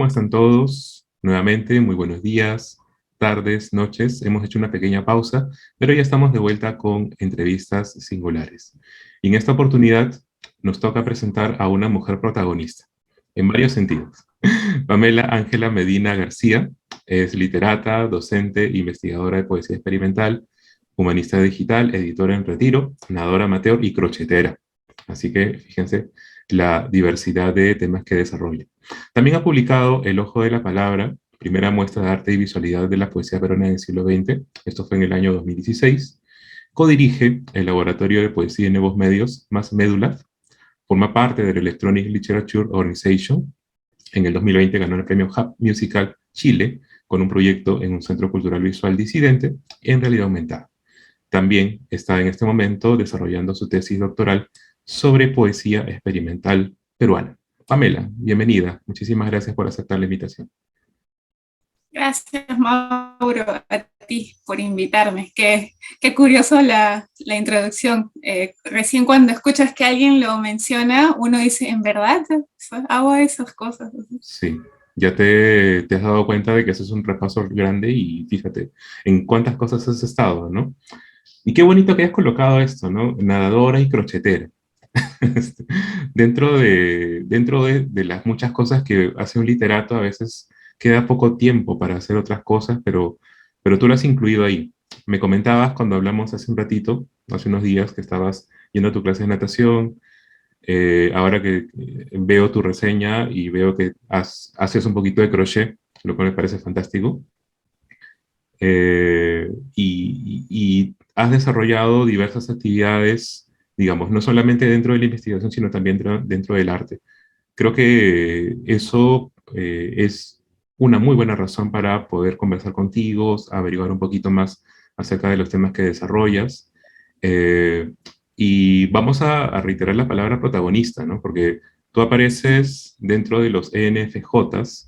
¿cómo están todos? Nuevamente, muy buenos días, tardes, noches. Hemos hecho una pequeña pausa, pero ya estamos de vuelta con entrevistas singulares. Y en esta oportunidad nos toca presentar a una mujer protagonista, en varios sentidos. Pamela Ángela Medina García es literata, docente, investigadora de poesía experimental, humanista digital, editora en retiro, nadadora amateur y crochetera. Así que fíjense la diversidad de temas que desarrolla. También ha publicado El Ojo de la Palabra, primera muestra de arte y visualidad de la poesía peruana del siglo XX. Esto fue en el año 2016. Codirige el Laboratorio de Poesía y Nuevos Medios, más Médula. Forma parte del Electronic Literature Organization. En el 2020 ganó el premio Hub Musical Chile con un proyecto en un centro cultural visual disidente en realidad aumentada. También está en este momento desarrollando su tesis doctoral sobre poesía experimental peruana. Pamela, bienvenida. Muchísimas gracias por aceptar la invitación. Gracias, Mauro, a ti por invitarme. Qué curioso la introducción. Recién cuando escuchas que alguien lo menciona, uno dice, ¿en verdad hago esas cosas? Sí, ya te has dado cuenta de que ese es un repaso grande y fíjate en cuántas cosas has estado, ¿no? Y qué bonito que hayas colocado esto, ¿no? Nadadora y crochetera. Dentro de las muchas cosas que hace un literato, a veces queda poco tiempo para hacer otras cosas, pero tú lo has incluido ahí. Me comentabas cuando hablamos hace un ratito, hace unos días, que estabas yendo a tu clase de natación. Ahora que veo tu reseña y veo que haces un poquito de crochet, lo cual me parece fantástico. Y has desarrollado diversas actividades, digamos, no solamente dentro de la investigación, sino también dentro del arte. Creo que eso es una muy buena razón para poder conversar contigo, averiguar un poquito más acerca de los temas que desarrollas. Eh, y vamos a reiterar la palabra protagonista, ¿no? Porque tú apareces dentro de los ENFJs,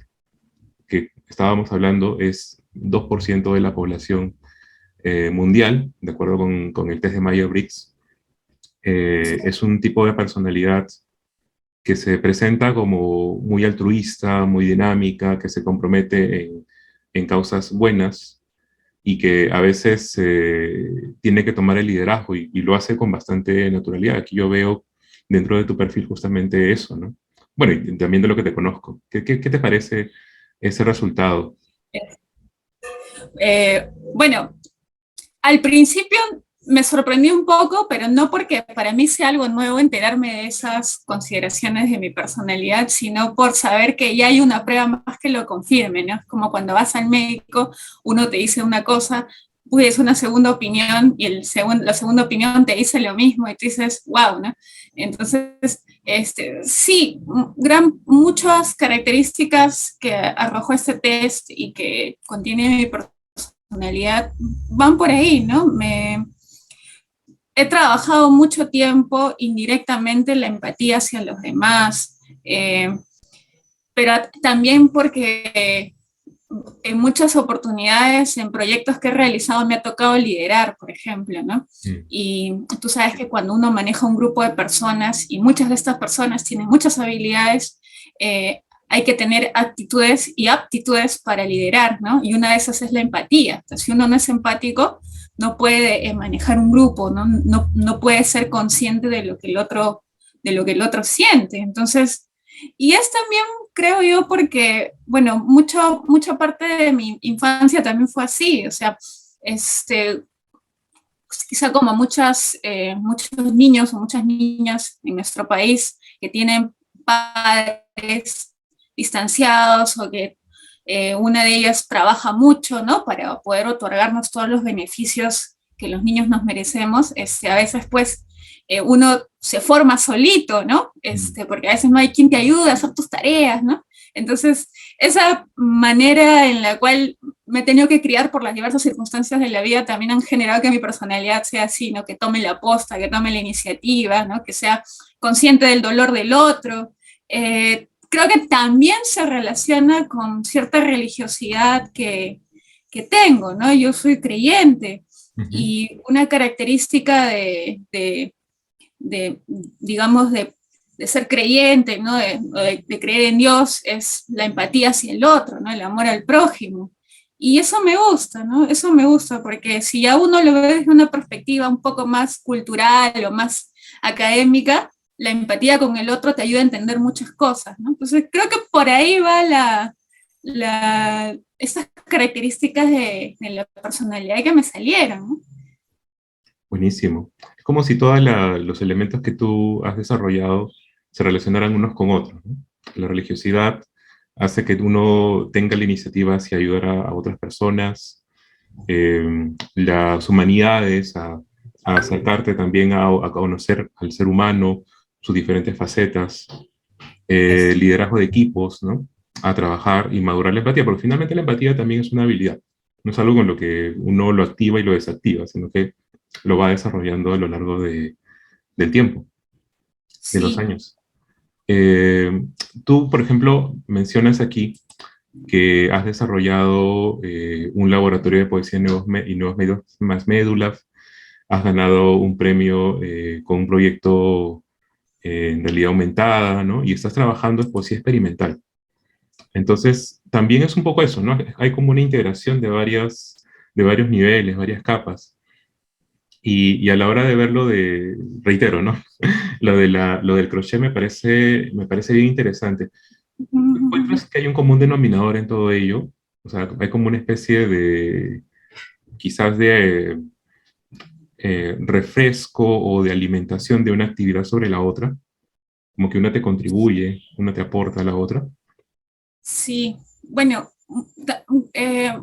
que estábamos hablando, es 2% de la población mundial, de acuerdo con el test de Myers-Briggs. Es un tipo de personalidad que se presenta como muy altruista, muy dinámica, que se compromete en causas buenas y que a veces tiene que tomar el liderazgo y lo hace con bastante naturalidad. Aquí yo veo dentro de tu perfil justamente eso, ¿no? Bueno, y también de lo que te conozco. ¿Qué te parece ese resultado? Bueno, al principio me sorprendió un poco, pero no porque para mí sea algo nuevo enterarme de esas consideraciones de mi personalidad, sino por saber que ya hay una prueba más que lo confirme, ¿no? Es como cuando vas al médico, uno te dice una cosa, pides una segunda opinión y la segunda opinión te dice lo mismo y tú dices, wow, ¿no? Entonces, sí, muchas características que arrojó este test y que contiene mi personalidad van por ahí, ¿no? He trabajado mucho tiempo indirectamente la empatía hacia los demás, pero también porque en muchas oportunidades, en proyectos que he realizado, me ha tocado liderar, por ejemplo, ¿no? Mm, Y tú sabes que cuando uno maneja un grupo de personas y muchas de estas personas tienen muchas habilidades, hay que tener actitudes y aptitudes para liderar, ¿no? Y una de esas es la empatía. Entonces, si uno no es empático, no puede manejar un grupo, no puede ser consciente de lo que el otro siente. Entonces, y es también, creo yo, porque, bueno, mucha parte de mi infancia también fue así, o sea, este, quizá como muchos niños o muchas niñas en nuestro país que tienen padres distanciados o que una de ellas trabaja mucho, ¿no? Para poder otorgarnos todos los beneficios que los niños nos merecemos, a veces pues uno se forma solito, ¿no? mm. Porque a veces no hay quien te ayude a hacer tus tareas, ¿no? Entonces, esa manera en la cual me he tenido que criar por las diversas circunstancias de la vida también han generado que mi personalidad sea así, ¿no? Que tome la posta, que tome la iniciativa, ¿no? Que sea consciente del dolor del otro. Creo que también se relaciona con cierta religiosidad que tengo, ¿no? Yo soy creyente Ujú. y una característica digamos, de ser creyente, ¿no? De creer en Dios, es la empatía hacia el otro, ¿no? El amor al prójimo. Y eso me gusta, ¿no? Eso me gusta, porque si ya uno lo ve desde una perspectiva un poco más cultural o más académica, la empatía con el otro te ayuda a entender muchas cosas, ¿no? Entonces creo que por ahí va estas características de la personalidad que me salieron, ¿no? Buenísimo. Es como si todos los elementos que tú has desarrollado se relacionaran unos con otros, ¿no? La religiosidad hace que uno tenga la iniciativa hacia ayudar a otras personas, las humanidades a acercarte también a conocer al ser humano, sus diferentes facetas, liderazgo de equipos, ¿no? A trabajar y madurar la empatía, porque finalmente la empatía también es una habilidad, no es algo con lo que uno lo activa y lo desactiva, sino que lo va desarrollando a lo largo del tiempo, de los Sí. años. Eh, Tú, por ejemplo, mencionas aquí que has desarrollado un laboratorio de poesía y nuevos medios más médulas, has ganado un premio con un proyecto en realidad aumentada, ¿no? Y estás trabajando en poesía experimental. Entonces, también es un poco eso, ¿no? Hay como una integración de varios niveles, varias capas. Y a la hora de verlo, reitero, ¿no? Lo del crochet me parece bien interesante. ¿Encuentras que hay un común denominador en todo ello? O sea, hay como una especie de, quizás de refresco o de alimentación de una actividad sobre la otra, como que una te contribuye, una te aporta a la otra. Sí, bueno,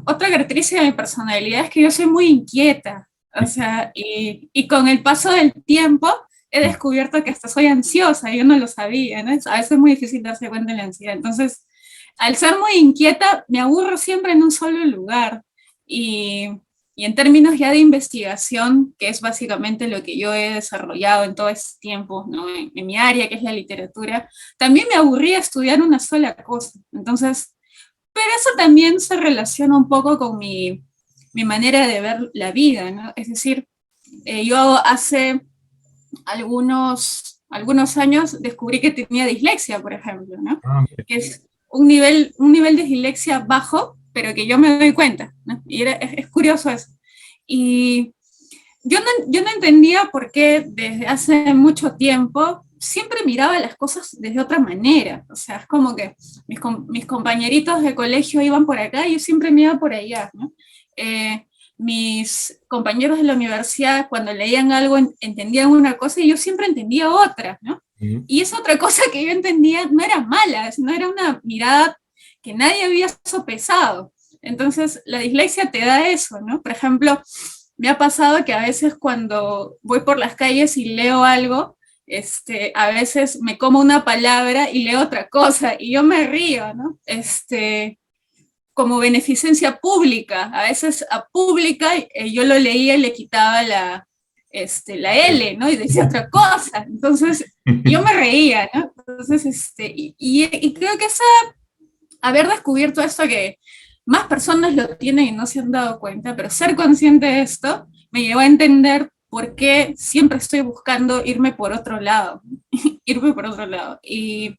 otra característica de mi personalidad es que yo soy muy inquieta, o sea, y con el paso del tiempo he descubierto que hasta soy ansiosa, yo no lo sabía, ¿no? A veces es muy difícil darse cuenta de la ansiedad, entonces, al ser muy inquieta, me aburro siempre en un solo lugar, y, y en términos ya de investigación, que es básicamente lo que yo he desarrollado en todo este tiempo, ¿no? En mi área, que es la literatura, también me aburría estudiar una sola cosa. Entonces, pero eso también se relaciona un poco con mi manera de ver la vida, ¿no? Es decir, yo hace algunos años descubrí que tenía dislexia, por ejemplo, ¿no? Ah, Que es un nivel de dislexia bajo, pero que yo me doy cuenta, ¿no? Y es curioso eso. Y yo no entendía por qué desde hace mucho tiempo siempre miraba las cosas desde otra manera. O sea, es como que mis compañeritos de colegio iban por acá y yo siempre me iba por allá, ¿no? Mis compañeros de la universidad, cuando leían algo, entendían una cosa y yo siempre entendía otra, ¿no? ujú. Y esa otra cosa que yo entendía no era mala, no era una mirada que nadie había sopesado. Entonces, la dislexia te da eso, ¿no? Por ejemplo, me ha pasado que a veces cuando voy por las calles y leo algo, a veces me como una palabra y leo otra cosa y yo me río, ¿no? Como beneficencia pública. A veces a pública yo lo leía y le quitaba la L, ¿no? Y decía otra cosa. Entonces yo me reía, ¿no? Entonces, y creo que haber descubierto esto que más personas lo tienen y no se han dado cuenta, pero ser consciente de esto me llevó a entender por qué siempre estoy buscando irme por otro lado, irme por otro lado. Y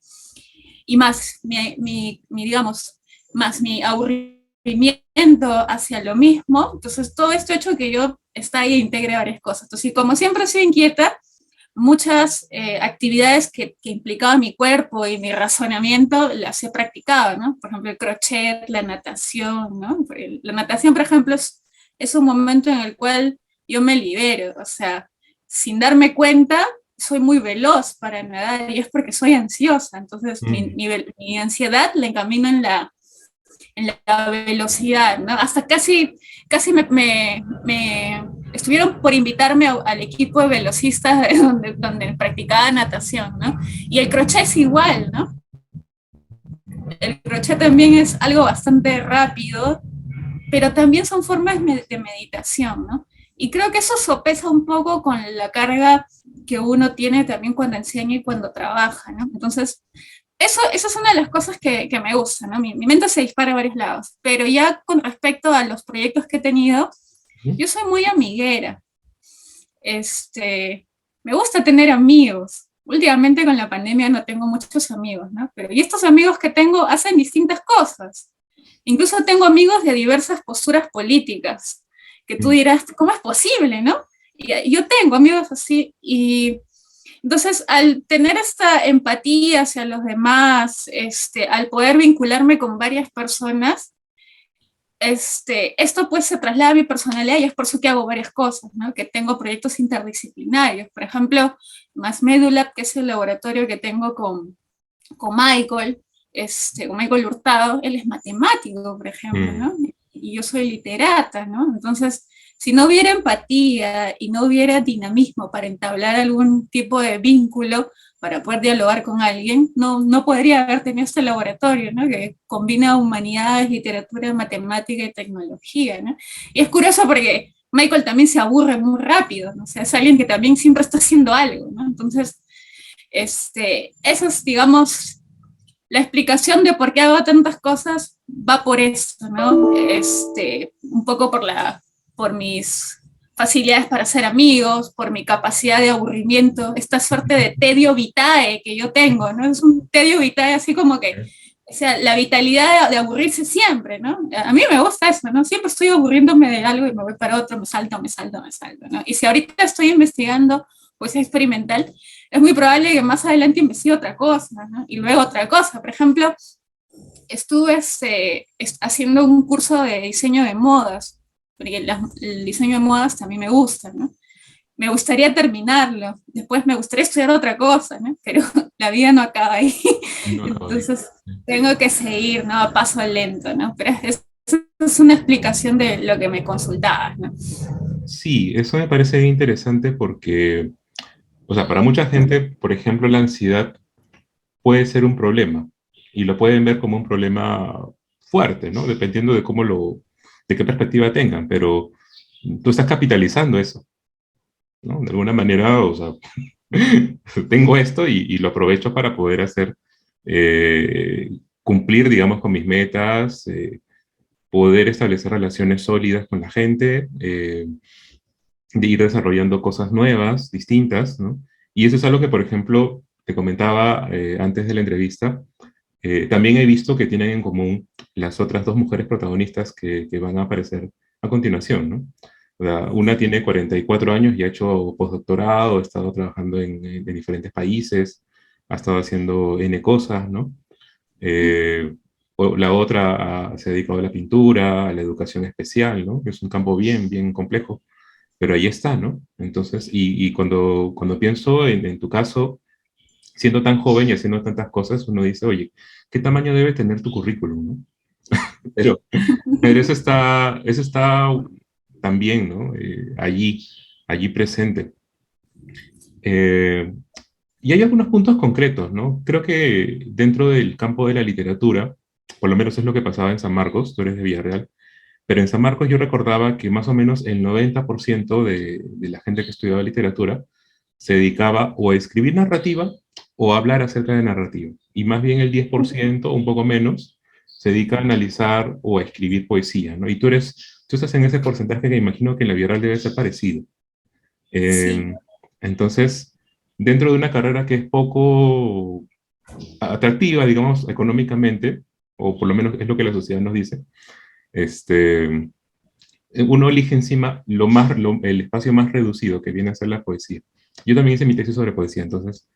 más, digamos, más mi aburrimiento hacia lo mismo, entonces todo esto ha hecho que yo esté ahí e integre varias cosas. Entonces, como siempre soy inquieta, muchas actividades que implicaban mi cuerpo y mi razonamiento las he practicado, ¿no? Por ejemplo, el crochet, la natación, ¿no? La natación, por ejemplo, es un momento en el cual yo me libero, o sea, sin darme cuenta, soy muy veloz para nadar y es porque soy ansiosa, entonces Mm. mi ansiedad la encamino en la velocidad, ¿no? Hasta casi me estuvieron por invitarme al equipo de velocistas donde practicaba natación, ¿no? Y el crochet es igual, ¿no? El crochet también es algo bastante rápido, pero también son formas de meditación, ¿no? Y creo que eso sopesa un poco con la carga que uno tiene también cuando enseña y cuando trabaja, ¿no? Entonces, eso es una de las cosas que me gusta, ¿no? Mi mente se dispara a varios lados, pero ya con respecto a los proyectos que he tenido, yo soy muy amiguera. Me gusta tener amigos. últimamente con la pandemia no tengo muchos amigos, ¿no? Pero y estos amigos que tengo hacen distintas cosas. Incluso tengo amigos de diversas posturas políticas, que tú Mm. dirás, ¿cómo es posible, no? Y yo tengo amigos así, y entonces al tener esta empatía hacia los demás, al poder vincularme con varias personas, esto pues se traslada a mi personalidad y es por eso que hago varias cosas, ¿no? Que tengo proyectos interdisciplinarios. Por ejemplo, Más Medulab, que es el laboratorio que tengo con Michael, con Michael Hurtado, él es matemático, por ejemplo, Mm. ¿no? Y yo soy literata, ¿no? Entonces, si no hubiera empatía y no hubiera dinamismo para entablar algún tipo de vínculo, para poder dialogar con alguien, no podría haber tenido este laboratorio, ¿no? Que combina humanidades, literatura, matemática y tecnología, ¿no? Y es curioso porque Michael también se aburre muy rápido, ¿no? O sea, es alguien que también siempre está haciendo algo, ¿no? Entonces, eso es, digamos, la explicación de por qué hago tantas cosas va por eso, ¿no? Un poco por mis facilidades para ser amigos, por mi capacidad de aburrimiento, esta suerte de tedio vitae que yo tengo, ¿no? Es un tedio vitae así como que, o sea, la vitalidad de aburrirse siempre, ¿no? A mí me gusta eso, ¿no? Siempre estoy aburriéndome de algo y me voy para otro, me salto, ¿no? Y si ahorita estoy investigando poesía experimental, es muy probable que más adelante investigue otra cosa, ¿no? Y luego otra cosa. Por ejemplo, estuve haciendo un curso de diseño de modas, porque el diseño de modas también me gusta, ¿no? Me gustaría terminarlo, después me gustaría estudiar otra cosa, ¿no? Pero la vida no acaba ahí, No acabo ahí. entonces tengo que seguir, ¿no? A paso lento, ¿no? Pero es una explicación de lo que me consultabas, ¿no? Sí, eso me parece bien interesante porque, o sea, para mucha gente, por ejemplo, la ansiedad puede ser un problema y lo pueden ver como un problema fuerte, ¿no? Dependiendo de de qué perspectiva tengan, pero tú estás capitalizando eso, ¿no? De alguna manera, o sea, tengo esto y lo aprovecho para poder cumplir, digamos, con mis metas, poder establecer relaciones sólidas con la gente, de ir desarrollando cosas nuevas, distintas, ¿no? Y eso es algo que, por ejemplo, te comentaba antes de la entrevista, también he visto que tienen en común las otras dos mujeres protagonistas que van a aparecer a continuación, ¿no? O sea, una tiene 44 años y ha hecho postdoctorado, ha estado trabajando en diferentes países, ha estado haciendo N cosas, ¿no? La otra se ha dedicado a la pintura, a la educación especial, ¿no? Que es un campo bien, bien complejo, pero ahí está, ¿no? Entonces, y cuando pienso en tu caso, siendo tan joven y haciendo tantas cosas, uno dice, oye, ¿qué tamaño debe tener tu currículum, no? Pero, pero eso está también, ¿no? Allí presente. Eh, y hay algunos puntos concretos, ¿no? Creo que dentro del campo de la literatura, por lo menos es lo que pasaba en San Marcos, tú eres de Villarreal, pero en San Marcos yo recordaba que más o menos el 90% de la gente que estudiaba literatura se dedicaba o a escribir narrativa o a hablar acerca de narrativa. Y más bien el 10%, un poco menos, se dedica a analizar o a escribir poesía, ¿no? Y tú estás en ese porcentaje que imagino que en la vida real debe ser parecido. Sí. Eh, entonces, dentro de una carrera que es poco atractiva, digamos, económicamente, o por lo menos es lo que la sociedad nos dice, este, uno elige encima el espacio más reducido que viene a ser la poesía. Yo también hice mi tesis sobre poesía, entonces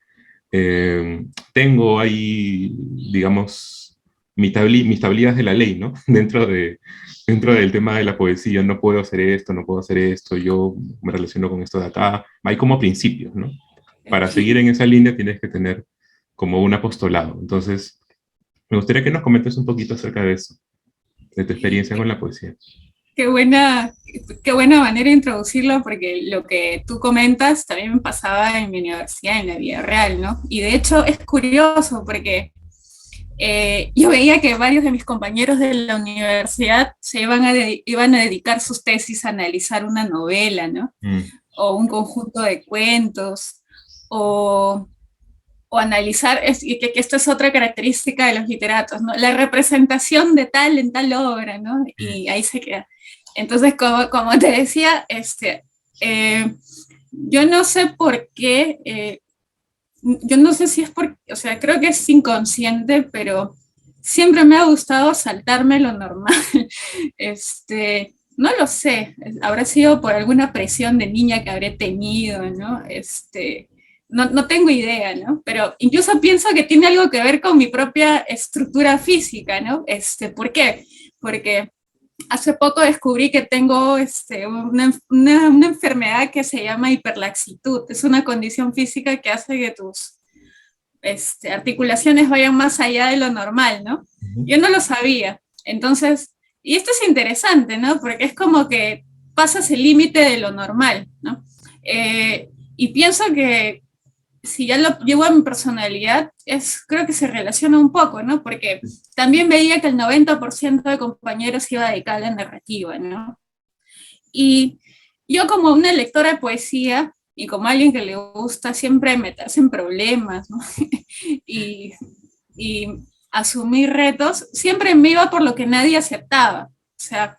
tengo ahí, digamos, mis tablillas de la ley, ¿no? Dentro del tema de la poesía, no puedo hacer esto, no puedo hacer esto, yo me relaciono con esto de acá. Hay como principios, ¿no? Para seguir en esa línea tienes que tener como un apostolado. Entonces, me gustaría que nos comentes un poquito acerca de eso, de tu experiencia con la poesía. Qué buena, qué buena manera de introducirlo, porque lo que tú comentas también me pasaba en mi universidad, en la vida real, ¿no? Y de hecho es curioso porque yo veía que varios de mis compañeros de la universidad iban a dedicar sus tesis a analizar una novela, ¿no? Mm. O un conjunto de cuentos, o, o analizar, y que esto es otra característica de los literatos, ¿no? La representación de tal en tal obra, ¿no? Mm. Y ahí se queda. Entonces, como te decía, yo no sé por qué yo no sé si es porque, o sea, creo que es inconsciente, pero siempre me ha gustado saltarme lo normal. No lo sé, habrá sido por alguna presión de niña que habré tenido, ¿no? No tengo idea, ¿no? Pero incluso pienso que tiene algo que ver con mi propia estructura física, ¿no? ¿Por qué? Porque hace poco descubrí que tengo una enfermedad que se llama hiperlaxitud. Es una condición física que hace que tus articulaciones vayan más allá de lo normal, ¿no? Ujú. Yo no lo sabía. Entonces, y esto es interesante, ¿no? Porque es como que pasas el límite de lo normal, ¿no? Y pienso que si ya lo llevo a mi personalidad, creo que se relaciona un poco, ¿no? Porque también veía que el 90% de compañeros iba a dedicar a la narrativa, ¿no? Y yo como una lectora de poesía y como alguien que le gusta siempre meterse en problemas, ¿no? y, y asumir retos, siempre me iba por lo que nadie aceptaba. O sea,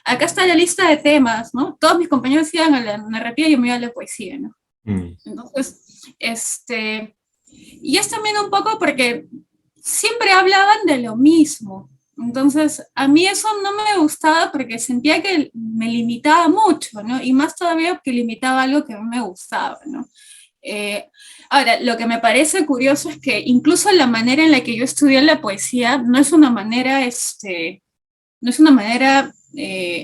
acá está la lista de temas, ¿no? Todos mis compañeros iban a la narrativa y yo me iba a la poesía, ¿no? Mm. Entonces, y es también un poco porque siempre hablaban de lo mismo. Entonces, a mí eso no me gustaba porque sentía que me limitaba mucho, ¿no? Y más todavía que limitaba algo que a mí me gustaba, ¿no? Eh, Ahora, lo que me parece curioso es que incluso la manera en la que yo estudié la poesía no es una manera, no es una manera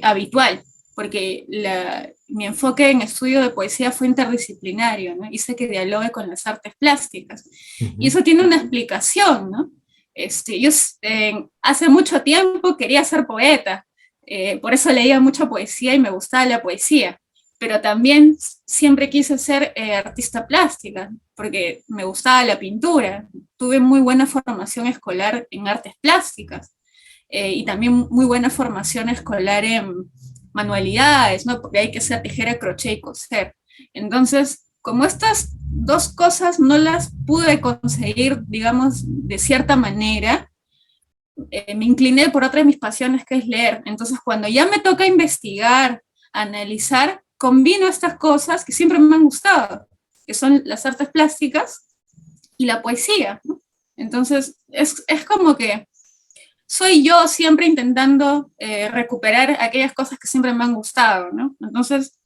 habitual, porque mi enfoque en estudio de poesía fue interdisciplinario, ¿no? Hice que dialogue con las artes plásticas. Y Ujú. eso tiene una explicación, ¿no? Yo hace mucho tiempo quería ser poeta, por eso leía mucha poesía y me gustaba la poesía, pero también siempre quise ser artista plástica, porque me gustaba la pintura. Tuve muy buena formación escolar en artes plásticas y también muy buena formación escolar en manualidades, ¿no? Porque hay que hacer tijera, crochet y coser. Entonces, como estas dos cosas no las pude conseguir, digamos, de cierta manera, me incliné por otra de mis pasiones, que es leer. Entonces, cuando ya me toca investigar, analizar, combino estas cosas que siempre me han gustado, que son las artes plásticas y la poesía, ¿no? Entonces, es como que soy yo siempre intentando recuperar aquellas cosas que siempre me han gustado, ¿no? Entonces,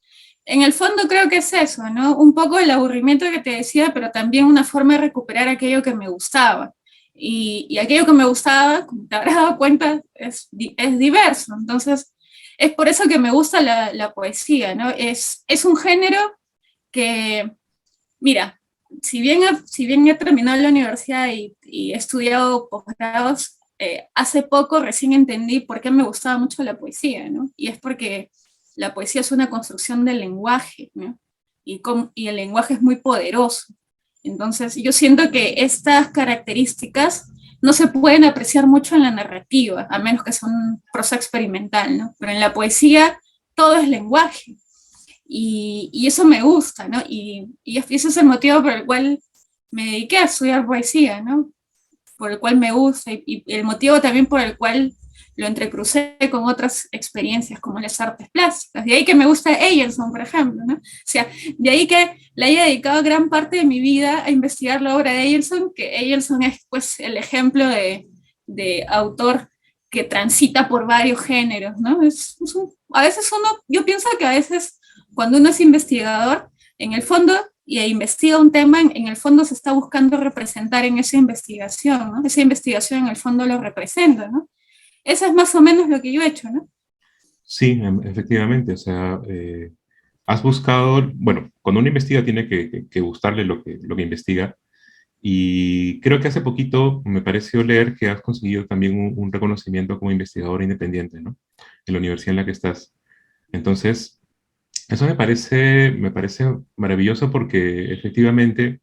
en el fondo creo que es eso, ¿no? Un poco el aburrimiento que te decía, pero también una forma de recuperar aquello que me gustaba. Y aquello que me gustaba, como te habrás dado cuenta, es diverso. Entonces, es por eso que me gusta la poesía, ¿no? Es un género que, mira, si bien he terminado la universidad y he estudiado posgrados, hace poco recién entendí por qué me gustaba mucho la poesía, ¿no? Y es porque la poesía es una construcción del lenguaje, ¿no? Y el lenguaje es muy poderoso. Entonces, yo siento que estas características no se pueden apreciar mucho en la narrativa, a menos que sea un proceso experimental, ¿no? Pero en la poesía todo es lenguaje. Y eso me gusta, ¿no? Y ese es el motivo por el cual me dediqué a estudiar poesía, ¿no? Por el cual me gusta y el motivo también por el cual lo entrecrucé con otras experiencias como las artes plásticas. De ahí que me gusta Eyerson, por ejemplo, ¿no? O sea, de ahí que le haya dedicado gran parte de mi vida a investigar la obra de Eyerson, que Eyerson es pues el ejemplo de autor que transita por varios géneros, ¿no? A veces yo pienso que a veces cuando uno es investigador, en el fondo, y investiga un tema, en el fondo se está buscando representar en esa investigación, ¿no? Esa investigación en el fondo lo representa, ¿no? Eso es más o menos lo que yo he hecho, ¿no? Sí, efectivamente, o sea, has buscado, bueno, cuando uno investiga tiene que gustarle lo que investiga, y creo que hace poquito me pareció leer que has conseguido también un reconocimiento como investigador independiente, ¿no? En la universidad en la que estás. Entonces, eso me parece maravilloso porque efectivamente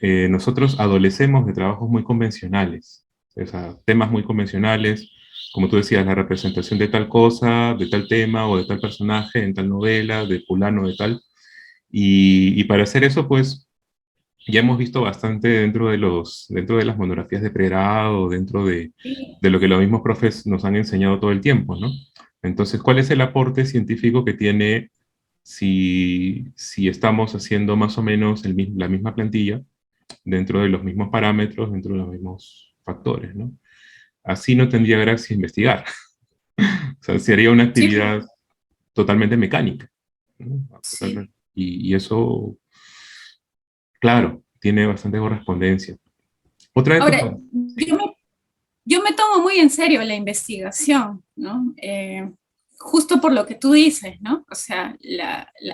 nosotros adolecemos de trabajos muy convencionales, o sea, temas muy convencionales, como tú decías, la representación de tal cosa, de tal tema o de tal personaje en tal novela, de fulano, de tal. Y para hacer eso, pues, ya hemos visto bastante dentro de las monografías de pregrado, Sí. de lo que los mismos profes nos han enseñado todo el tiempo, ¿no? Entonces, ¿cuál es el aporte científico que tiene si estamos haciendo más o menos la misma plantilla, dentro de los mismos parámetros, dentro de los mismos factores, ¿no? Así no tendría gracia investigar. O sea, sería una Sí, actividad totalmente mecánica, ¿no? sí. Y eso, claro, tiene bastante correspondencia. Otra de tus... Ahora, yo me tomo muy en serio la investigación, ¿no? Justo por lo que tú dices, ¿no? O sea,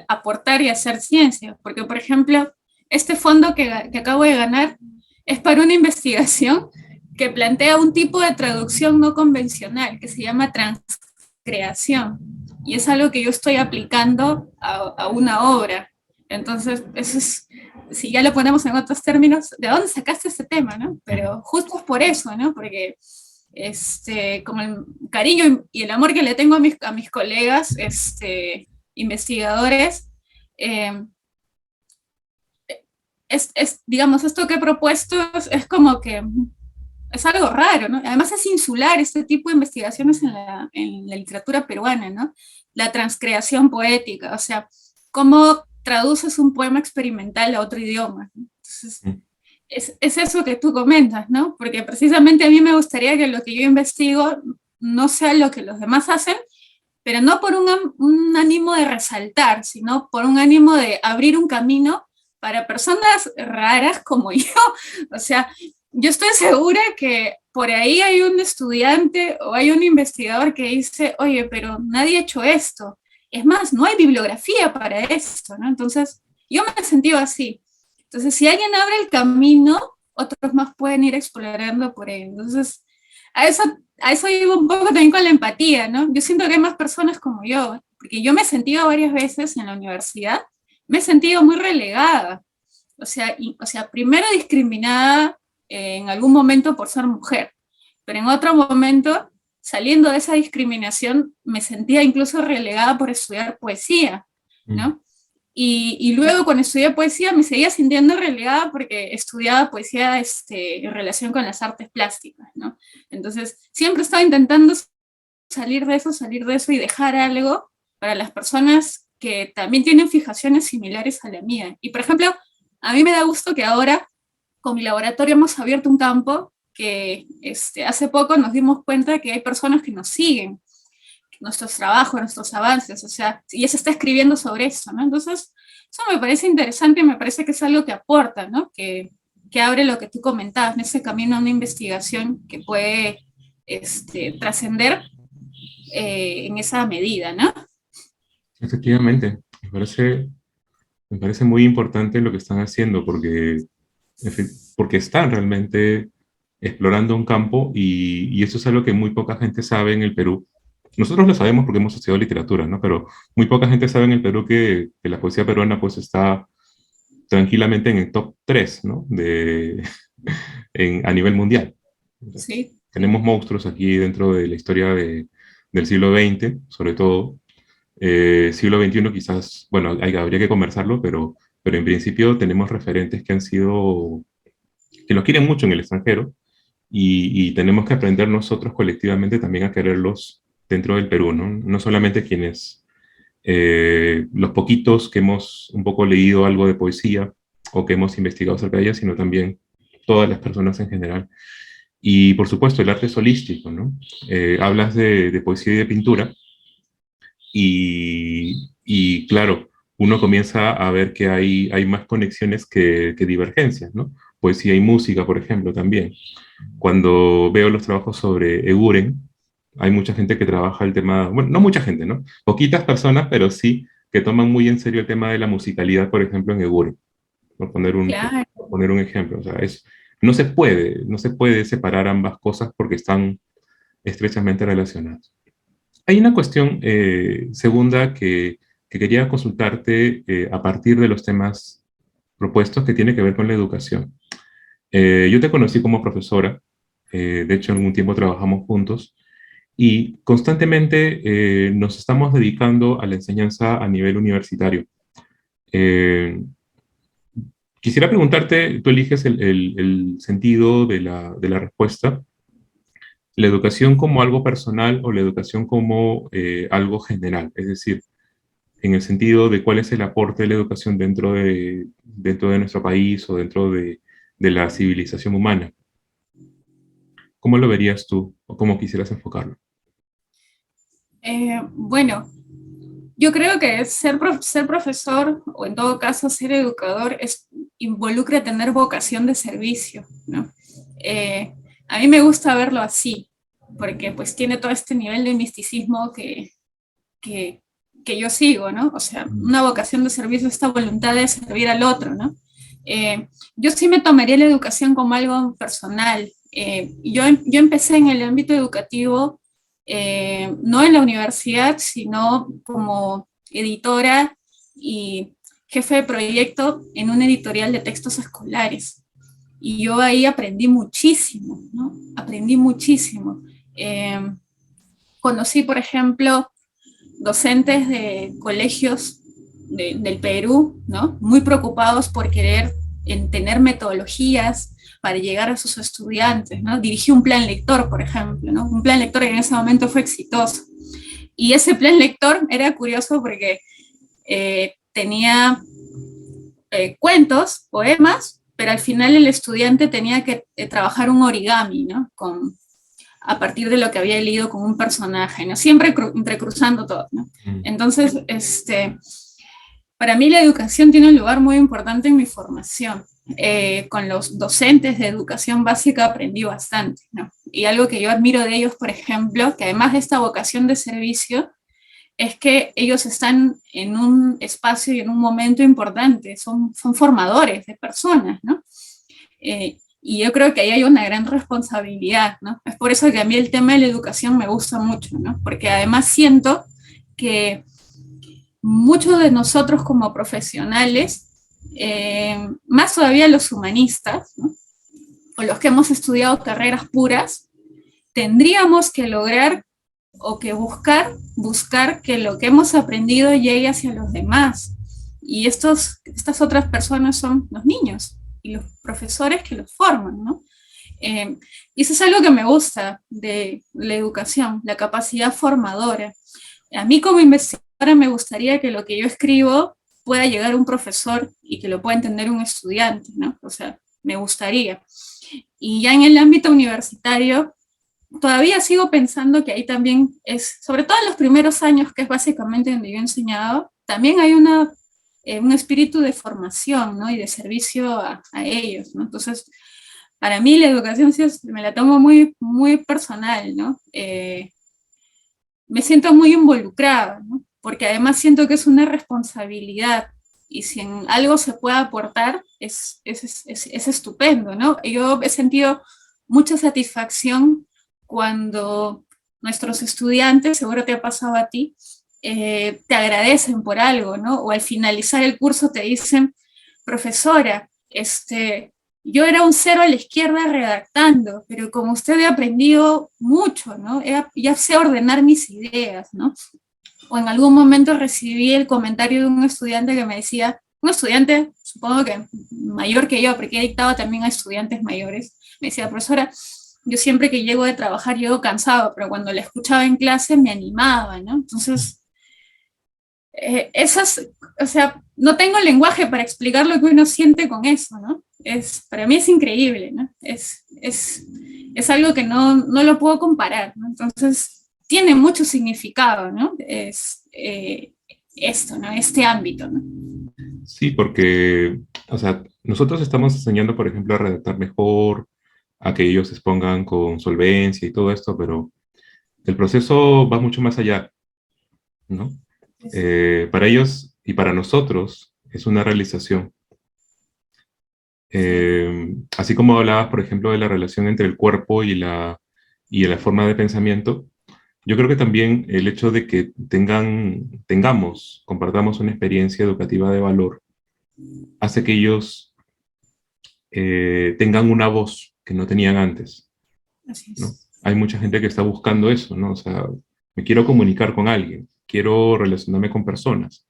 aportar y hacer ciencia. Porque, por ejemplo, este fondo que acabo de ganar es para una investigación que plantea un tipo de traducción no convencional que se llama transcreación. Y es algo que yo estoy aplicando a una obra. Entonces, eso es, si ya lo ponemos en otros términos, ¿de dónde sacaste este tema, no? Pero justo es por eso, ¿no? Porque como el cariño y el amor que le tengo a mis colegas investigadores, eh, digamos, esto que he propuesto es como que es algo raro, ¿no? Además es insular este tipo de investigaciones en la literatura peruana, ¿no? La transcreación poética, o sea, cómo traduces un poema experimental a otro idioma. Entonces, es eso que tú comentas, ¿no? Porque precisamente a mí me gustaría que lo que yo investigo no sea lo que los demás hacen, pero no por un ánimo de resaltar, sino por un ánimo de abrir un camino para personas raras como yo. O sea, yo estoy segura que por ahí hay un estudiante o hay un investigador que dice, oye, pero nadie ha hecho esto. Es más, no hay bibliografía para esto, ¿no? Entonces, yo me he sentido así. Entonces, si alguien abre el camino, otros más pueden ir explorando por él. Entonces, a eso, a eso iba un poco también con la empatía, ¿no? Yo siento que hay más personas como yo, porque yo me he sentido varias veces en la universidad, me he sentido muy relegada. O sea, primero discriminada en algún momento por ser mujer, pero en otro momento, saliendo de esa discriminación, me sentía incluso relegada por estudiar poesía, ¿no? Y luego cuando estudié poesía me seguía sintiendo relegada porque estudiaba poesía en relación con las artes plásticas, ¿no? Entonces, siempre estaba intentando salir de eso y dejar algo para las personas que también tienen fijaciones similares a la mía. Y, por ejemplo, a mí me da gusto que ahora con mi laboratorio hemos abierto un campo que hace poco nos dimos cuenta que hay personas que nos siguen, nuestros trabajos, nuestros avances, o sea, y ya se está escribiendo sobre eso, ¿no? Entonces, eso me parece interesante y me parece que es algo que aporta, ¿no? Que abre lo que tú comentabas, en ese camino a una investigación que puede trascender en esa medida, ¿no? Efectivamente, me parece muy importante lo que están haciendo porque están realmente explorando un campo y eso es algo que muy poca gente sabe en el Perú. Nosotros lo sabemos porque hemos estudiado literatura, ¿no? Pero muy poca gente sabe en el Perú que la poesía peruana pues está tranquilamente en el top 3, ¿no? A nivel mundial. Sí, Tenemos monstruos aquí dentro de la historia del siglo XX, sobre todo. Siglo XXI quizás, bueno, habría que conversarlo, pero en principio tenemos referentes que los quieren mucho en el extranjero y tenemos que aprender nosotros colectivamente también a quererlos dentro del Perú, ¿no? No solamente los poquitos que hemos un poco leído algo de poesía o que hemos investigado acerca de ella, sino también todas las personas en general. Y por supuesto, el arte es holístico, ¿no? Hablas de poesía y de pintura, y claro, uno comienza a ver que hay más conexiones que divergencias, ¿no? Poesía y música, por ejemplo, también. Cuando veo los trabajos sobre Eguren, hay mucha gente que trabaja el tema, bueno, no mucha gente, ¿no? Poquitas personas, pero sí que toman muy en serio el tema de la musicalidad, por ejemplo, en Eguren, claro. por poner un ejemplo. O sea, no se puede separar ambas cosas porque están estrechamente relacionadas. Hay una cuestión segunda que quería consultarte a partir de los temas propuestos que tiene que ver con la educación. Yo te conocí como profesora, de hecho en algún tiempo trabajamos juntos y constantemente nos estamos dedicando a la enseñanza a nivel universitario. Eh, Quisiera preguntarte, tú eliges el sentido de la respuesta, la educación como algo personal o la educación como algo general, es decir, en el sentido de cuál es el aporte de la educación dentro de nuestro país o dentro de la civilización humana. ¿Cómo lo verías tú o cómo quisieras enfocarlo? Bueno, yo creo que ser profesor, o en todo caso ser educador, involucra tener vocación de servicio, ¿no? Eh, a mí me gusta verlo así, porque pues tiene todo este nivel de misticismo que, que yo sigo, ¿no? O sea, una vocación de servicio, esta voluntad de servir al otro, ¿no? Yo sí me tomaría la educación como algo personal. Yo empecé en el ámbito educativo, no en la universidad, sino como editora y jefe de proyecto en una editorial de textos escolares. Y yo ahí aprendí muchísimo, ¿no? Aprendí muchísimo. Eh, Conocí, por ejemplo, docentes de colegios del Perú, ¿no? Muy preocupados por querer tener metodologías para llegar a sus estudiantes, ¿no? Dirigí un plan lector, por ejemplo, ¿no? Un plan lector que en ese momento fue exitoso. Y ese plan lector era curioso porque tenía cuentos, poemas, pero al final el estudiante tenía que trabajar un origami, ¿no? A partir de lo que había leído con un personaje, ¿no? Siempre entrecruzando todo, ¿no? Entonces, para mí la educación tiene un lugar muy importante en mi formación. Con los docentes de educación básica aprendí bastante, ¿no? Y algo que yo admiro de ellos, por ejemplo, que además de esta vocación de servicio, es que ellos están en un espacio y en un momento importante, son formadores de personas, ¿no? Y yo creo que ahí hay una gran responsabilidad, ¿no? Es por eso que a mí el tema de la educación me gusta mucho, ¿no? Porque además siento que muchos de nosotros como profesionales, más todavía los humanistas, ¿no? O los que hemos estudiado carreras puras, tendríamos que lograr o que buscar que lo que hemos aprendido llegue hacia los demás. Y estas otras personas son los niños y los profesores que los forman, ¿no? Y eso es algo que me gusta de la educación, la capacidad formadora. A mí como investigadora me gustaría que lo que yo escribo pueda llegar a un profesor y que lo pueda entender un estudiante, ¿no? O sea, me gustaría. Y ya en el ámbito universitario, todavía sigo pensando que ahí también es, sobre todo en los primeros años, que es básicamente donde yo he enseñado, también hay un espíritu de formación, ¿no? Y de servicio a ellos, ¿no? Entonces, para mí la educación sí me la tomo muy, muy personal, ¿no? Me siento muy involucrada, ¿no? Porque además siento que es una responsabilidad y si en algo se puede aportar, es estupendo, ¿no? Yo he sentido mucha satisfacción cuando nuestros estudiantes, seguro te ha pasado a ti, te agradecen por algo, ¿no? O al finalizar el curso te dicen, profesora, yo era un cero a la izquierda redactando, pero como usted he aprendido mucho, ¿no? Ya sé ordenar mis ideas, ¿no? O en algún momento recibí el comentario de un estudiante que me decía, un estudiante, supongo que mayor que yo, porque he dictado también a estudiantes mayores, me decía, profesora, yo siempre que llego de trabajar llego cansado, pero cuando la escuchaba en clase me animaba, ¿no? Entonces, esas, o sea, no tengo lenguaje para explicar lo que uno siente con eso, ¿no? Para mí es increíble, ¿no? Es algo que no lo puedo comparar, ¿no? Entonces, tiene mucho significado, ¿no? Esto, ¿no? Este ámbito, ¿no? Sí, porque, o sea, nosotros estamos enseñando, por ejemplo, a redactar mejor, a que ellos se expongan con solvencia y todo esto, pero el proceso va mucho más allá, ¿no? Para ellos y para nosotros es una realización. Así como hablabas, por ejemplo, de la relación entre el cuerpo y la forma de pensamiento, yo creo que también el hecho de que compartamos una experiencia educativa de valor, hace que ellos tengan una voz que no tenían antes, Así ¿no? es. Hay mucha gente que está buscando eso, ¿no? O sea, me quiero comunicar con alguien, quiero relacionarme con personas,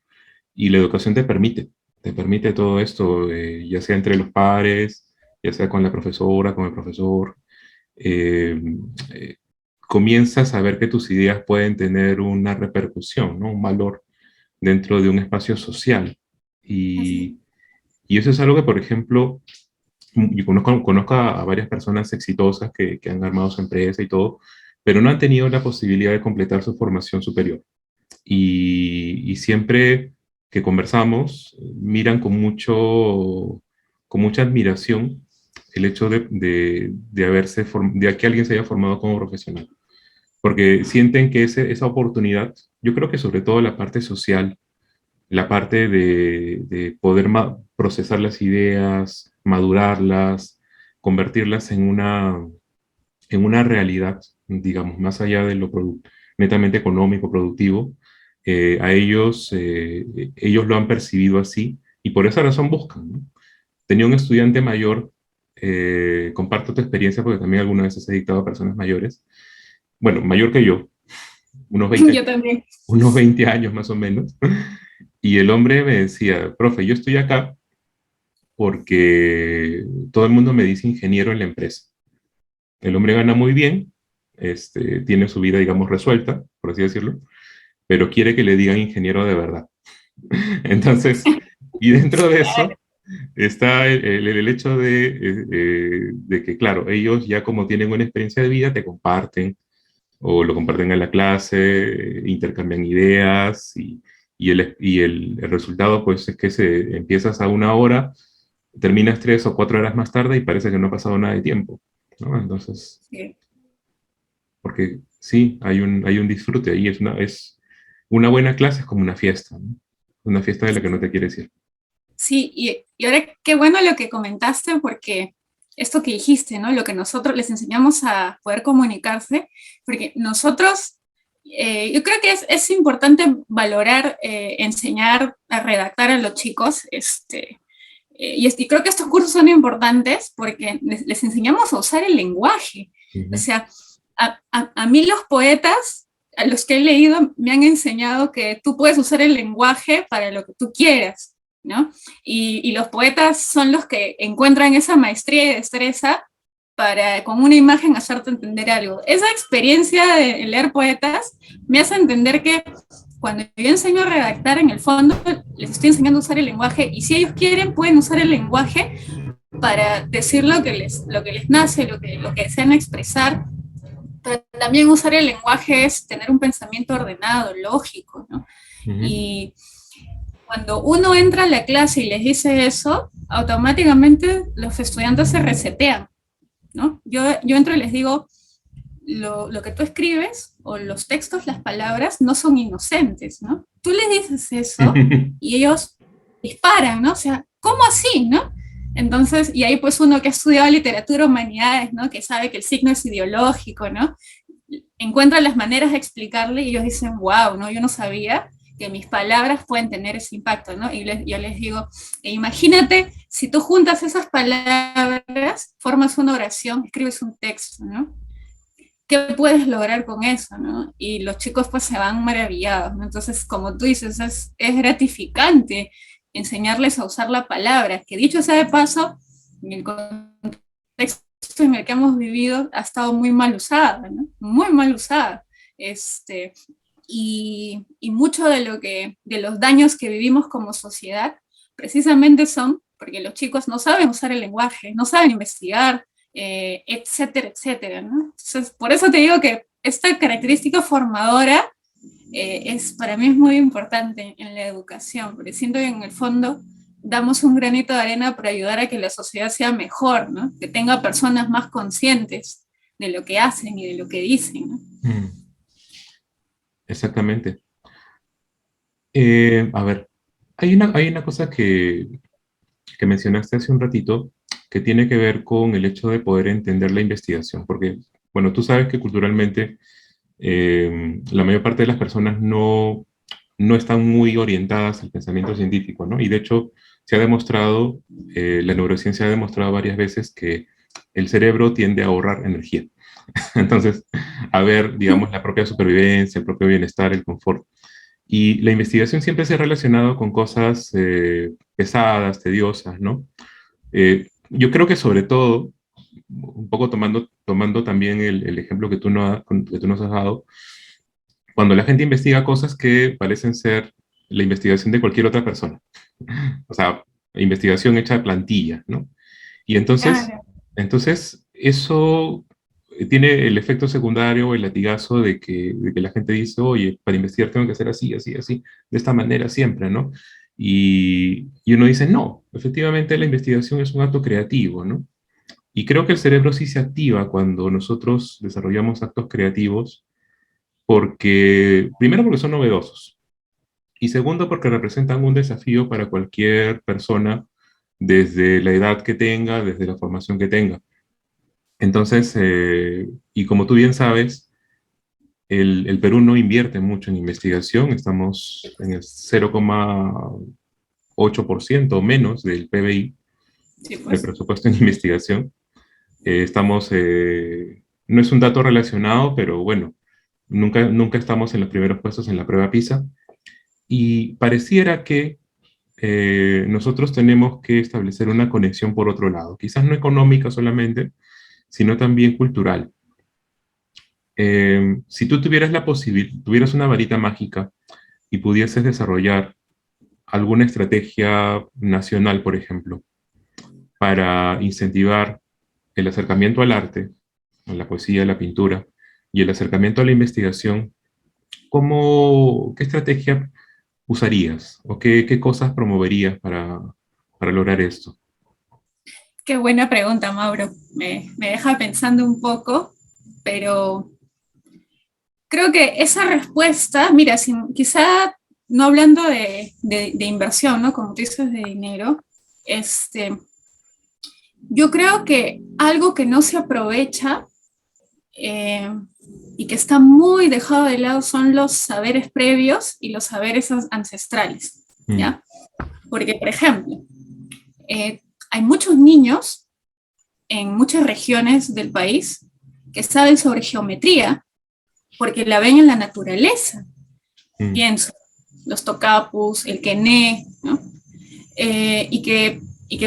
y la educación te permite todo esto, ya sea entre los pares, ya sea con la profesora, con el profesor. eh, eh, Comienzas a ver que tus ideas pueden tener una repercusión, ¿no? Un valor dentro de un espacio social. Así es. Y eso es algo que, por ejemplo, yo conozco a varias personas exitosas que han armado su empresa y todo, pero no han tenido la posibilidad de completar su formación superior. Y siempre que conversamos, miran con mucha admiración el hecho de que alguien se haya formado como profesional. Porque sienten que esa oportunidad, yo creo que sobre todo la parte social, la parte de poder procesar las ideas, madurarlas, convertirlas en una realidad, digamos, más allá de lo netamente económico, productivo, ellos lo han percibido así y por esa razón buscan, ¿no? Tenía un estudiante mayor, comparto tu experiencia porque también alguna vez he dictado a personas mayores, bueno, mayor que yo, unos 20, Yo también. unos 20 años más o menos, y el hombre me decía, profe, yo estoy acá porque todo el mundo me dice ingeniero en la empresa. El hombre gana muy bien, tiene su vida, digamos, resuelta, por así decirlo, pero quiere que le digan ingeniero de verdad. Entonces, y dentro de eso está el hecho de que, claro, ellos ya como tienen una experiencia de vida, te comparten o lo comparten en la clase, intercambian ideas y el resultado pues es que empiezas a 1 hora, terminas 3 o 4 horas más tarde y parece que no ha pasado nada de tiempo, ¿no? Entonces, Sí. porque sí, hay un disfrute ahí, es una buena clase, es como una fiesta, ¿no? Una fiesta de la que no te quieres ir. Sí, y ahora qué bueno lo que comentaste, porque esto que dijiste, ¿no? Lo que nosotros les enseñamos a poder comunicarse, porque nosotros, yo creo que es importante valorar, enseñar a redactar a los chicos, y creo que estos cursos son importantes porque les enseñamos a usar el lenguaje. O Ujú. sea, a mí los poetas, a los que he leído, me han enseñado que tú puedes usar el lenguaje para lo que tú quieras, ¿no? Y los poetas son los que encuentran esa maestría y destreza para con una imagen hacerte entender algo. Esa experiencia de leer poetas me hace entender que cuando yo enseño a redactar, en el fondo les estoy enseñando a usar el lenguaje y si ellos quieren pueden usar el lenguaje para decir lo que les nace, lo que desean expresar, pero también usar el lenguaje es tener un pensamiento ordenado, lógico, ¿no? Ujú. Y cuando uno entra a la clase y les dice eso, automáticamente los estudiantes se resetean, ¿no? Yo entro y les digo, lo que tú escribes o los textos, las palabras, no son inocentes, ¿no? Tú les dices eso y ellos disparan, ¿no? O sea, ¿cómo así, no? Entonces, y ahí pues uno que ha estudiado literatura, humanidades, ¿no? Que sabe que el signo es ideológico, ¿no? Encuentra las maneras de explicarle y ellos dicen, wow, ¿no? Yo no sabía que mis palabras pueden tener ese impacto, ¿no? Y yo les digo, imagínate si tú juntas esas palabras, formas una oración, escribes un texto, ¿no? ¿Qué puedes lograr con eso, no? Y los chicos pues se van maravillados, ¿no? Entonces, como tú dices, es gratificante enseñarles a usar la palabra, que dicho sea de paso, en el contexto en el que hemos vivido ha estado muy mal usada, ¿no? Muy mal usada. Y mucho de los daños que vivimos como sociedad, precisamente son porque los chicos no saben usar el lenguaje, no saben investigar, etcétera, etcétera, ¿no? Entonces, por eso te digo que esta característica formadora para mí es muy importante en la educación, porque siento que en el fondo damos un granito de arena para ayudar a que la sociedad sea mejor, ¿no? Que tenga personas más conscientes de lo que hacen y de lo que dicen, ¿no? Mm, exactamente. A ver, hay una cosa que mencionaste hace un ratito que tiene que ver con el hecho de poder entender la investigación, porque, bueno, tú sabes que culturalmente la mayor parte de las personas no están muy orientadas al pensamiento científico, ¿no? Y de hecho, se ha demostrado, la neurociencia ha demostrado varias veces que el cerebro tiende a ahorrar energía. Entonces, a ver, digamos, la propia supervivencia, el propio bienestar, el confort. Y la investigación siempre se ha relacionado con cosas pesadas, tediosas, ¿no? Yo creo que sobre todo, un poco tomando también el ejemplo que tú nos has dado, cuando la gente investiga cosas que parecen ser la investigación de cualquier otra persona, o sea, investigación hecha de plantilla, ¿no? Y entonces, Claro. entonces eso tiene el efecto secundario o el latigazo de que la gente dice, oye, para investigar tengo que hacer así, así, así, de esta manera siempre, ¿no? Y uno dice, no, efectivamente la investigación es un acto creativo, ¿no? Y creo que el cerebro sí se activa cuando nosotros desarrollamos actos creativos, porque, primero porque son novedosos, y segundo porque representan un desafío para cualquier persona desde la edad que tenga, desde la formación que tenga. Entonces, y como tú bien sabes, el Perú no invierte mucho en investigación, estamos en el 0,8% o menos del PBI, Sí, del pues. presupuesto en investigación. No es un dato relacionado, pero bueno, nunca estamos en los primeros puestos en la prueba PISA. Y pareciera que nosotros tenemos que establecer una conexión por otro lado, quizás no económica solamente, sino también cultural. Si tú tuvieras tuvieras una varita mágica y pudieses desarrollar alguna estrategia nacional, por ejemplo, para incentivar el acercamiento al arte, a la poesía, a la pintura y el acercamiento a la investigación, ¿qué estrategia usarías o qué cosas promoverías para lograr esto? Qué buena pregunta, Mauro. Me deja pensando un poco, pero creo que esa respuesta, mira, quizá no hablando de inversión, ¿no? Como tú dices, de dinero, este, yo creo que algo que no se aprovecha eh, y que está muy dejado de lado son los saberes previos y los saberes ancestrales, Mm, ¿ya? Porque, por ejemplo, eh, hay muchos niños en muchas regiones del país que saben sobre geometría porque la ven en la naturaleza. mm, Pienso, los tocapus, el quené, ¿no? Y que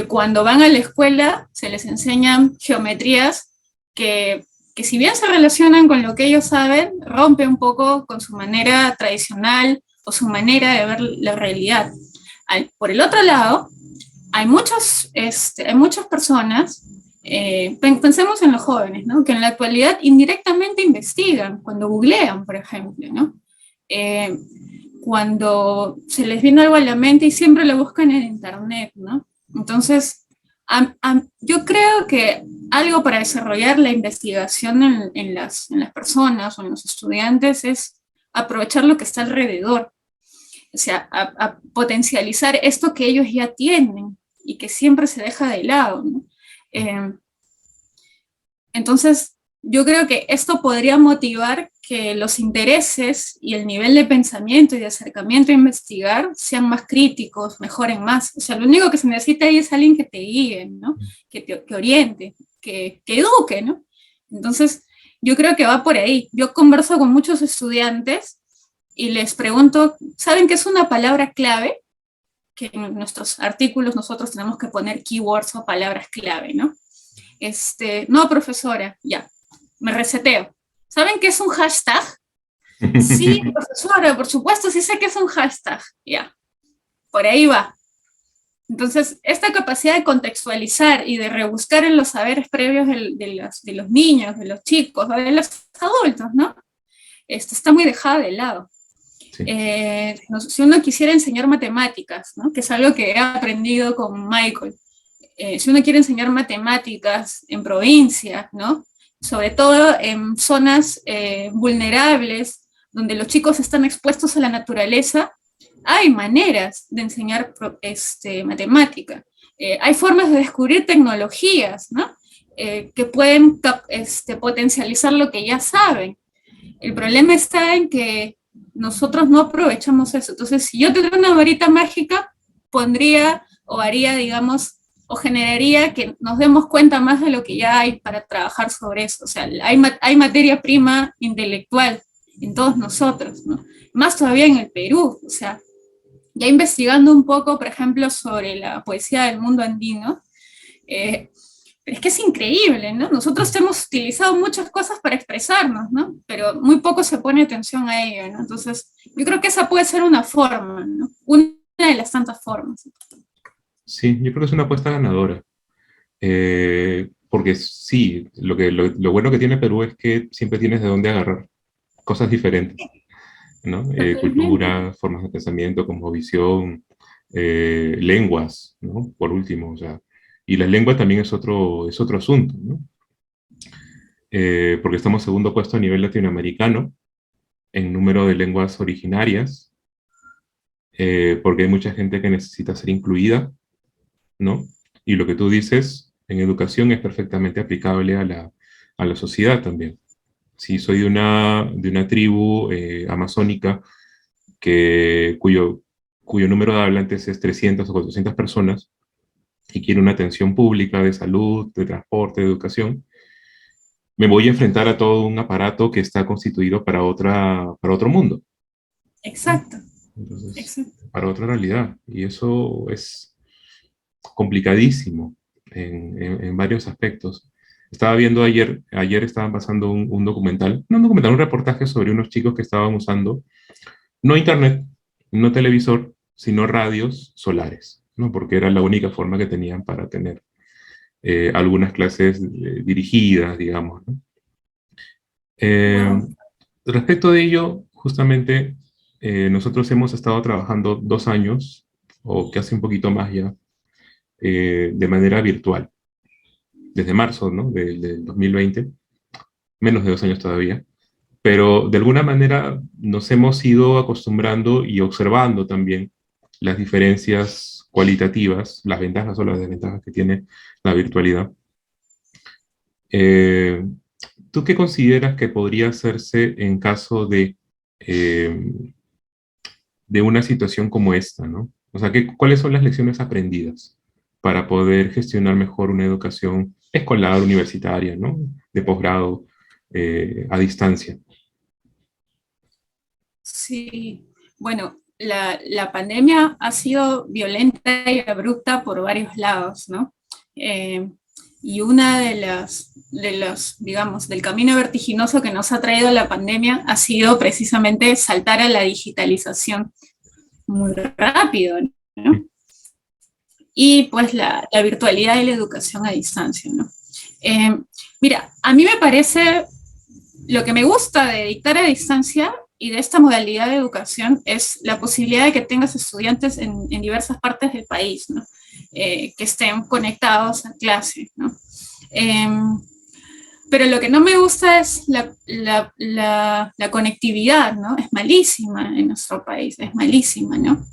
cuando van a la escuela se les enseñan geometrías que si bien se relacionan con lo que ellos saben, rompe un poco con su manera tradicional o su manera de ver la realidad. Por el otro lado, hay muchas personas, pensemos en los jóvenes, ¿no? Que en la actualidad indirectamente investigan, cuando googlean, por ejemplo, ¿no? Eh, Cuando se les viene algo a la mente y siempre lo buscan en internet, ¿no? Entonces, yo creo que algo para desarrollar la investigación en las personas o en los estudiantes es aprovechar lo que está alrededor, o sea, a potencializar esto que ellos ya tienen y que siempre se deja de lado, ¿no? Eh, entonces, yo creo que esto podría motivar que los intereses y el nivel de pensamiento y de acercamiento a investigar sean más críticos, mejoren más. O sea, lo único que se necesita ahí es alguien que te guíe, ¿no? Que oriente, que eduque, ¿no? Entonces, yo creo que va por ahí. Yo converso con muchos estudiantes y les pregunto, ¿saben qué es una palabra clave? Que en nuestros artículos nosotros tenemos que poner keywords o palabras clave, ¿no? No, profesora, ya, me reseteo. ¿Saben qué es un hashtag? Sí, profesora, por supuesto, sí sé que es un hashtag, ya, por ahí va. Entonces, esta capacidad de contextualizar y de rebuscar en los saberes previos de los niños, de los chicos, de los adultos, ¿no? Está muy dejada de lado. sí. Si uno quisiera enseñar matemáticas, ¿no? Que es algo que he aprendido con Michael, si uno quiere enseñar matemáticas en provincias, ¿no? Sobre todo en zonas vulnerables, donde los chicos están expuestos a la naturaleza, hay maneras de enseñar matemática. Hay formas de descubrir tecnologías, ¿no? Que pueden potencializar lo que ya saben. El problema está en que nosotros no aprovechamos eso. Entonces, si yo tuviera una varita mágica, pondría o haría, digamos, o generaría que nos demos cuenta más de lo que ya hay para trabajar sobre eso. O sea, hay materia prima intelectual en todos nosotros, ¿no? Más todavía en el Perú. O sea, ya investigando un poco, por ejemplo, sobre la poesía del mundo andino, eh, pero es que es increíble, ¿no? Nosotros hemos utilizado muchas cosas para expresarnos, ¿no? Pero muy poco se pone atención a ello, ¿no? Entonces, yo creo que esa puede ser una forma, ¿no? Una de las tantas formas. Sí, yo creo que es una apuesta ganadora. Porque sí, lo bueno que tiene Perú es que siempre tienes de dónde agarrar cosas diferentes, ¿no? Totalmente. Cultura, formas de pensamiento, cosmovisión, lenguas, ¿no? Por último, o sea, y la lengua también es otro asunto, ¿no? Porque estamos segundo puesto a nivel latinoamericano en número de lenguas originarias, porque hay mucha gente que necesita ser incluida, ¿no? Y lo que tú dices en educación es perfectamente aplicable a la sociedad también. Si soy de una tribu amazónica cuyo número de hablantes es 300 o 400 personas y quiero una atención pública de salud, de transporte, de educación, me voy a enfrentar a todo un aparato que está constituido para otro mundo, ¿no? Exacto, Entonces, exacto. para otra realidad. Y eso es complicadísimo en varios aspectos. Estaba viendo ayer estaban pasando un documental, no un documental, un reportaje sobre unos chicos que estaban usando no internet, no televisor, sino radios solares, ¿no? Porque era la única forma que tenían para tener algunas clases dirigidas, digamos, ¿no? Eh, Wow. Respecto de ello, justamente nosotros hemos estado trabajando 2 años, o casi un poquito más ya, de manera virtual, desde marzo, ¿no? Del 2020, menos de 2 años todavía, pero de alguna manera nos hemos ido acostumbrando y observando también las diferencias cualitativas, las ventajas o las desventajas que tiene la virtualidad. Eh, ¿Tú qué consideras que podría hacerse en caso eh, de una situación como esta, ¿no? O sea, ¿cuáles son las lecciones aprendidas para poder gestionar mejor una educación escolar, universitaria, ¿no? De posgrado, a distancia? Sí, bueno, la pandemia ha sido violenta y abrupta por varios lados, ¿no? Eh, y una digamos, del camino vertiginoso que nos ha traído la pandemia ha sido precisamente saltar a la digitalización muy rápido, ¿no? Y pues la virtualidad y la educación a distancia, ¿no? Eh, Mira, a mí me parece lo que me gusta de dictar a distancia y de esta modalidad de educación es la posibilidad de que tengas estudiantes en diversas partes del país, ¿no? Que estén conectados a clase, ¿no? Eh, pero lo que no me gusta es la conectividad, ¿no? Es malísima en nuestro país, es malísima, ¿no?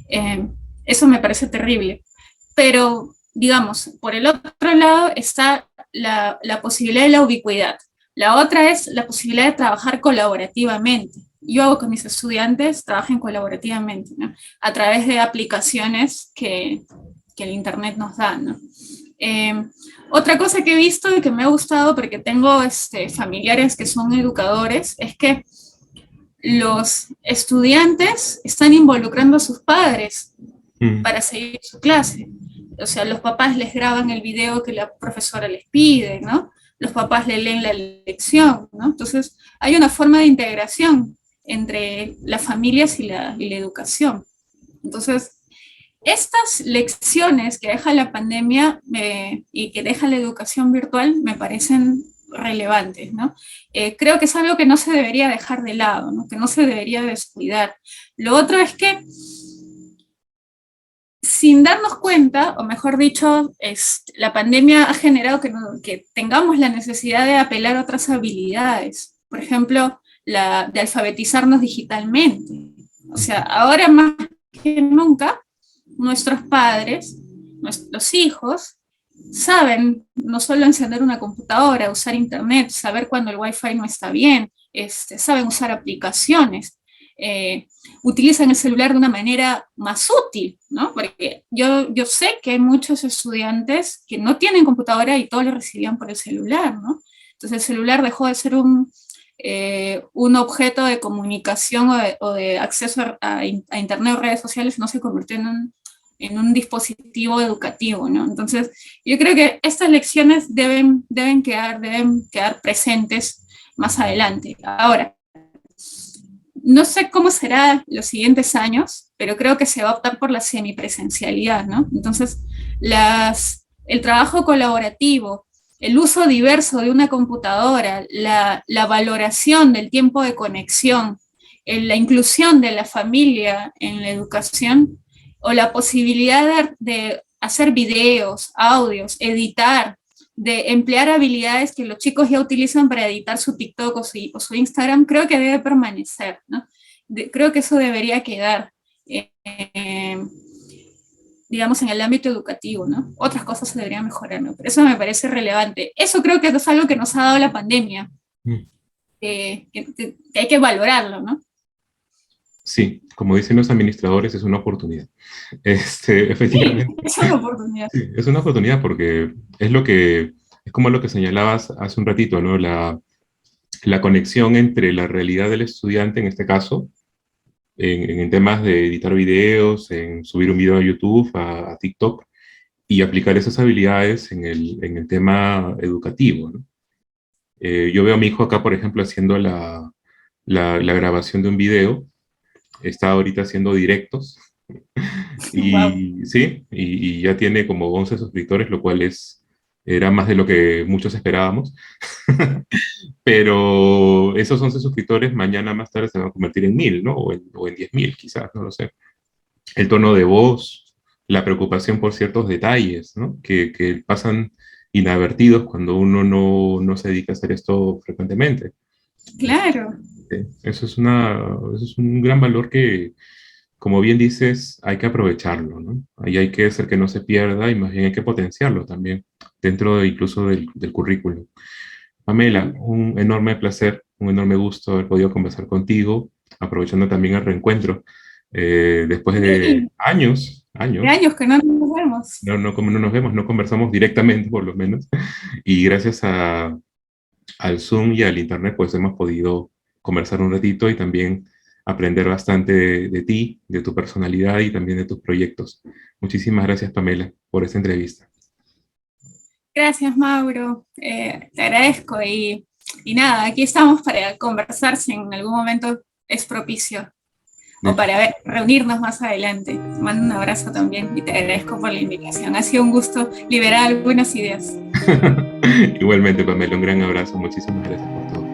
Eh, Eso me parece terrible. Pero, digamos, por el otro lado está la posibilidad de la ubicuidad. La otra es la posibilidad de trabajar colaborativamente. Yo hago con mis estudiantes, trabajen colaborativamente, ¿no? A través de aplicaciones que el Internet nos da, ¿no? Eh, Otra cosa que he visto y que me ha gustado, porque tengo familiares que son educadores, es que los estudiantes están involucrando a sus padres Mm. para seguir su clase. O sea, los papás les graban el video que la profesora les pide, ¿no? Los papás le leen la lección, ¿no? Entonces, hay una forma de integración entre las familias y la educación. Entonces, estas lecciones que deja la pandemia y que deja la educación virtual me parecen relevantes, ¿no? Creo que es algo que no se debería dejar de lado, ¿no? Que no se debería descuidar. Lo otro es que sin darnos cuenta, o mejor dicho, la pandemia ha generado que tengamos la necesidad de apelar a otras habilidades. Por ejemplo, la de alfabetizarnos digitalmente. O sea, ahora más que nunca, nuestros padres, nuestros hijos, saben no solo encender una computadora, usar internet, saber cuando el wifi no está bien, saben usar aplicaciones, utilizan el celular de una manera más útil, ¿no? Porque yo sé que hay muchos estudiantes que no tienen computadora y todo lo recibían por el celular, ¿no? Entonces el celular dejó de ser un objeto de comunicación o de acceso a internet o redes sociales, no se convirtió en un dispositivo educativo, ¿no? Entonces, yo creo que estas lecciones deben quedar presentes más adelante. Ahora, no sé cómo será los siguientes años, pero creo que se va a optar por la semipresencialidad, ¿no? Entonces, el trabajo colaborativo, el uso diverso de una computadora, la valoración del tiempo de conexión, la inclusión de la familia en la educación, o la posibilidad de hacer videos, audios, editar, de emplear habilidades que los chicos ya utilizan para editar su TikTok o su Instagram, creo que debe permanecer, ¿no? Creo que eso debería quedar, digamos, en el ámbito educativo, ¿no? Otras cosas se deberían mejorar, ¿no? Pero eso me parece relevante. Eso creo que es algo que nos ha dado la pandemia, que hay que valorarlo, ¿no? Sí, como dicen los administradores, es una oportunidad. Efectivamente. Sí, es una oportunidad. Sí, es una oportunidad porque es como lo que señalabas hace un ratito, ¿no? La conexión entre la realidad del estudiante, en este caso, en temas de editar videos, en subir un video a YouTube, a TikTok, y aplicar esas habilidades en el tema educativo, ¿no? Yo veo a mi hijo acá, por ejemplo, haciendo la grabación de un video, está ahorita haciendo directos, Wow. y sí, y ya tiene como 11 suscriptores, lo cual era más de lo que muchos esperábamos. Pero esos 11 suscriptores mañana más tarde se van a convertir en 1000, ¿no? O en 10.000 quizás, no lo sé. El tono de voz, la preocupación por ciertos detalles, ¿no? Que pasan inadvertidos cuando uno no se dedica a hacer esto frecuentemente. Claro. Eso es un gran valor que, como bien dices, hay que aprovecharlo, ¿no? Ahí hay que hacer que no se pierda y más bien hay que potenciarlo también, incluso del currículum. Pamela, un enorme placer, un enorme gusto haber podido conversar contigo, aprovechando también el reencuentro después de Sí, de años, años que no nos vemos. como no nos vemos, no conversamos directamente por lo menos, y gracias al Zoom y al Internet pues hemos podido conversar un ratito y también aprender bastante de ti, de tu personalidad y también de tus proyectos. Muchísimas gracias, Pamela, por esta entrevista. Gracias, Mauro. Te agradezco y nada, aquí estamos para conversar si en algún momento es propicio o para reunirnos más adelante. Te mando un abrazo también y te agradezco por la invitación. Ha sido un gusto liberar algunas ideas. Igualmente, Pamela, un gran abrazo. Muchísimas gracias por todo.